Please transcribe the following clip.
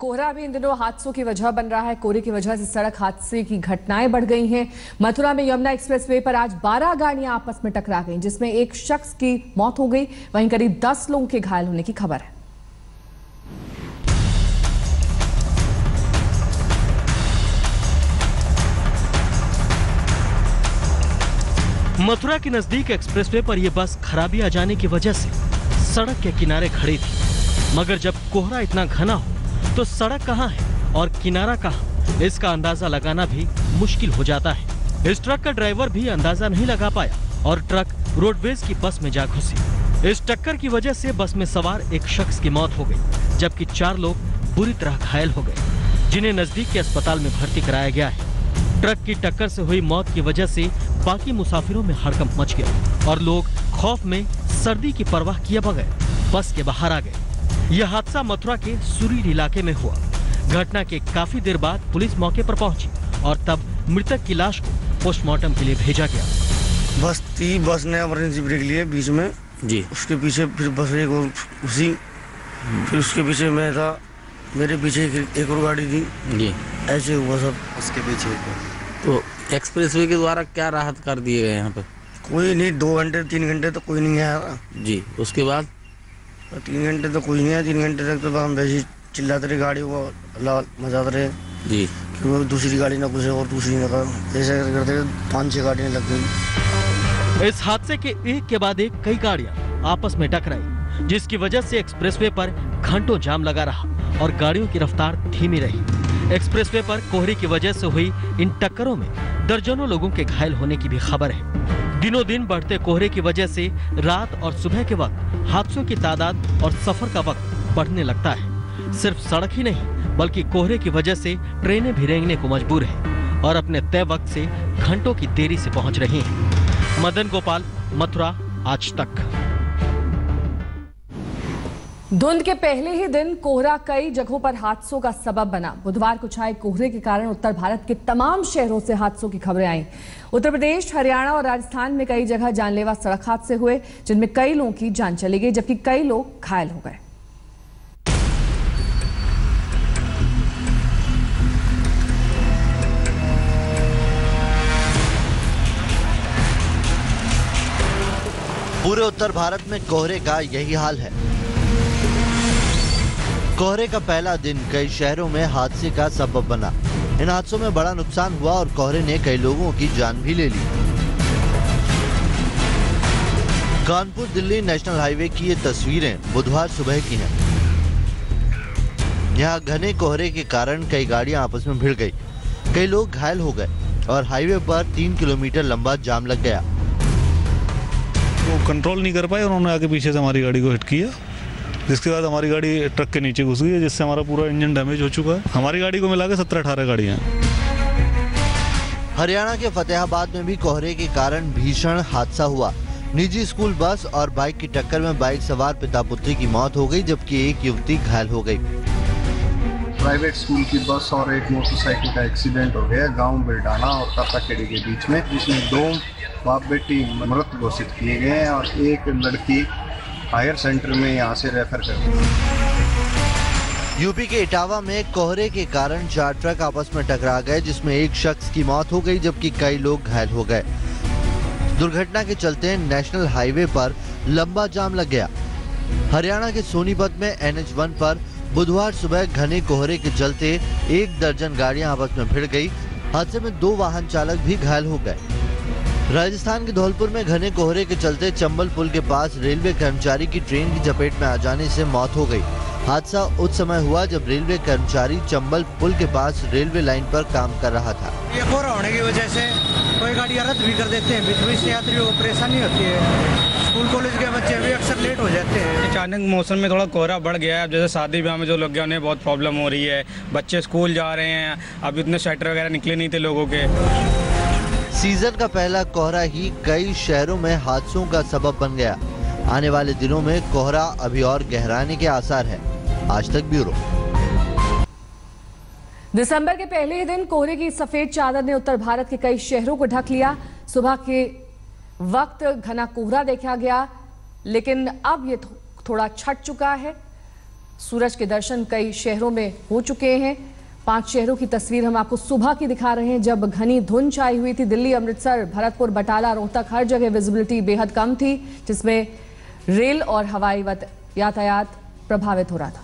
कोहरा भी इन दिनों हादसों की वजह बन रहा है। कोहरे की वजह से सड़क हादसे की घटनाएं बढ़ गई हैं। मथुरा में यमुना एक्सप्रेसवे पर आज 12 गाड़ियां आपस में टकरा गईं, जिसमें एक शख्स की मौत हो गई, वहीं करीब 10 लोगों के घायल होने की खबर है। मथुरा के नजदीक एक्सप्रेसवे पर यह बस खराबी आ जाने की वजह से सड़क के किनारे खड़ी थी, मगर जब कोहरा इतना घना हो तो सड़क कहां है और किनारा कहां, इसका अंदाजा लगाना भी मुश्किल हो जाता है। इस ट्रक का ड्राइवर भी अंदाजा नहीं लगा पाया और ट्रक रोडवेज की बस में जा घुसी। इस टक्कर की वजह से बस में सवार एक शख्स की मौत हो गई, जबकि 4 लोग बुरी तरह घायल हो गए, जिन्हें नजदीक के अस्पताल में भर्ती कराया गया है। ट्रक की टक्कर से हुई मौत की वजह से बाकी मुसाफिरों में हड़कंप मच गया और लोग खौफ में सर्दी की परवाह किए बगैर बस के बाहर आ गए। यह हादसा मथुरा के सुरीर इलाके में हुआ। घटना के काफी देर बाद पुलिस मौके पर पहुंची और तब मृतक की लाश को पोस्टमार्टम के लिए भेजा गया। बस ने इमरजेंसी ब्रेक लिए बीच में जी, उसके पीछे फिर बस एक और उसी, फिर उसके पीछे मैं था, मेरे पीछे एक और गाड़ी थी जी, ऐसे हुआ सब उसके पीछे। तो एक्सप्रेसवे के द्वारा क्या राहत कर दिए गए यहाँ पे? कोई नहीं, 2 घंटे 3 घंटे तो कोई नहीं आया जी। उसके बाद 3 घंटे तो कोई नहीं आया। 3 घंटे तक तो हम वैसे चिल्लाते रहे, गाड़ी को मचाते रहे जी, क्योंकि दूसरी गाड़ी ना घुसे और दूसरी ना कर, ऐसे करते 5-6 गाड़ियाँ लग गई। इस हादसे के एक के बाद एक कई गाड़ियां आपस में टकराई, जिसकी वजह से एक्सप्रेसवे पर घंटों जाम लगा रहा और गाड़ियों की रफ्तार धीमी रही। एक्सप्रेसवे पर कोहरे की वजह से हुई इन टक्करों में दर्जनों लोगों के घायल होने की भी खबर है। दिनों दिन बढ़ते कोहरे की वजह से रात और सुबह के वक्त हादसों की तादाद और सफर का वक्त बढ़ने लगता है। सिर्फ सड़क ही नहीं, बल्कि कोहरे की वजह से ट्रेनें भी रेंगने को मजबूर हैं और अपने तय वक्त से घंटों की देरी से पहुंच रही हैं। मदन गोपाल, मथुरा, आज तक। धुंध के पहले ही दिन कोहरा कई जगहों पर हादसों का सबब बना। बुधवार को छाए कोहरे के कारण उत्तर भारत के तमाम शहरों से हादसों की खबरें आईं। उत्तर प्रदेश, हरियाणा और राजस्थान में कई जगह जानलेवा सड़क हादसे हुए, जिनमें कई लोगों की जान चली गई, जबकि कई लोग घायल हो गए। पूरे उत्तर भारत में कोहरे का यही हाल है। कोहरे का पहला दिन कई शहरों में हादसे का सबब बना। इन हादसों में बड़ा नुकसान हुआ और कोहरे ने कई लोगों की जान भी ले ली। कानपुर दिल्ली नेशनल हाईवे की ये तस्वीरें बुधवार सुबह की हैं। यहाँ घने कोहरे के कारण कई गाड़ियां आपस में भिड़ गई, कई लोग घायल हो गए और हाईवे पर 3 किलोमीटर लंबा जाम लग गया। वो कंट्रोल नहीं कर पाए, उन्होंने आगे पीछे से हमारी गाड़ी को हिट किया, जिसके बाद हमारी गाड़ी ट्रक के नीचे घुस गई है, जिससे हमारा पूरा इंजन डैमेज हो चुका है। हमारी गाड़ी को मिला के 17-18 गाड़ियां हैं। हरियाणा के फतेहाबाद में भी कोहरे के कारण भीषण हादसा हुआ। निजी स्कूल बस और बाइक की टक्कर में बाइक सवार पिता पुत्री की मौत हो गई, जबकि एक युवती घायल हो गई। प्राइवेट स्कूल की बस और एक मोटरसाइकिल का एक्सीडेंट हो गया गांव बिल्डाना और ताताखेड़ी के बीच में, जिसमें 2 बाप बेटी मृत घोषित किए गए हैं और एक लड़की हायर सेंटर में यहाँ से रेफर कर दी। यूपी के इटावा में कोहरे के कारण 4 ट्रक आपस में टकरा गए, जिसमें एक शख्स की मौत हो गई, जबकि कई लोग घायल हो गए। दुर्घटना के चलते नेशनल हाईवे पर लंबा जाम लग गया। हरियाणा के सोनीपत में NH1 पर बुधवार सुबह घने कोहरे के चलते 1 दर्जन गाड़ियां आपस में भिड़ गई। हादसे में 2 वाहन चालक भी घायल हो गए। राजस्थान के धौलपुर में घने कोहरे के चलते चंबल पुल के पास रेलवे कर्मचारी की ट्रेन की चपेट में आ जाने से मौत हो गई। हादसा उस समय हुआ जब रेलवे कर्मचारी चंबल पुल के पास रेलवे लाइन पर काम कर रहा था। ये कोहरा होने की वजह से कोई गाड़ियां रद्द भी कर देते हैं, बीच में यात्रियों को परेशानी होती है। स्कूल कॉलेज के बच्चे भी अक्सर लेट हो जाते हैं। अचानक मौसम में थोड़ा कोहरा बढ़ गया है। अब जैसे शादी ब्याह में जो लोग गए उन्हें बहुत प्रॉब्लम हो रही है, बच्चे स्कूल जा रहे हैं, अब इतने स्वेटर वगैरह निकले नहीं थे लोगों के। सीजन का पहला कोहरा ही कई शहरों में हादसों का सबब बन गया। आने वाले दिनों में कोहरा अभी और गहराने के आसार है। आज तक ब्यूरो। दिसंबर के पहले ही दिन कोहरे की सफेद चादर ने उत्तर भारत के कई शहरों को ढक लिया। सुबह के वक्त घना कोहरा देखा गया, लेकिन अब ये थोड़ा छट चुका है। सूरज के दर्शन कई शहरों में हो चुके हैं। 5 शहरों की तस्वीर हम आपको सुबह की दिखा रहे हैं, जब घनी धुंध छाई हुई थी। दिल्ली, अमृतसर, भरतपुर, बटाला, रोहतक, हर जगह विजिबिलिटी बेहद कम थी, जिसमें रेल और हवाई यातायात प्रभावित हो रहा था।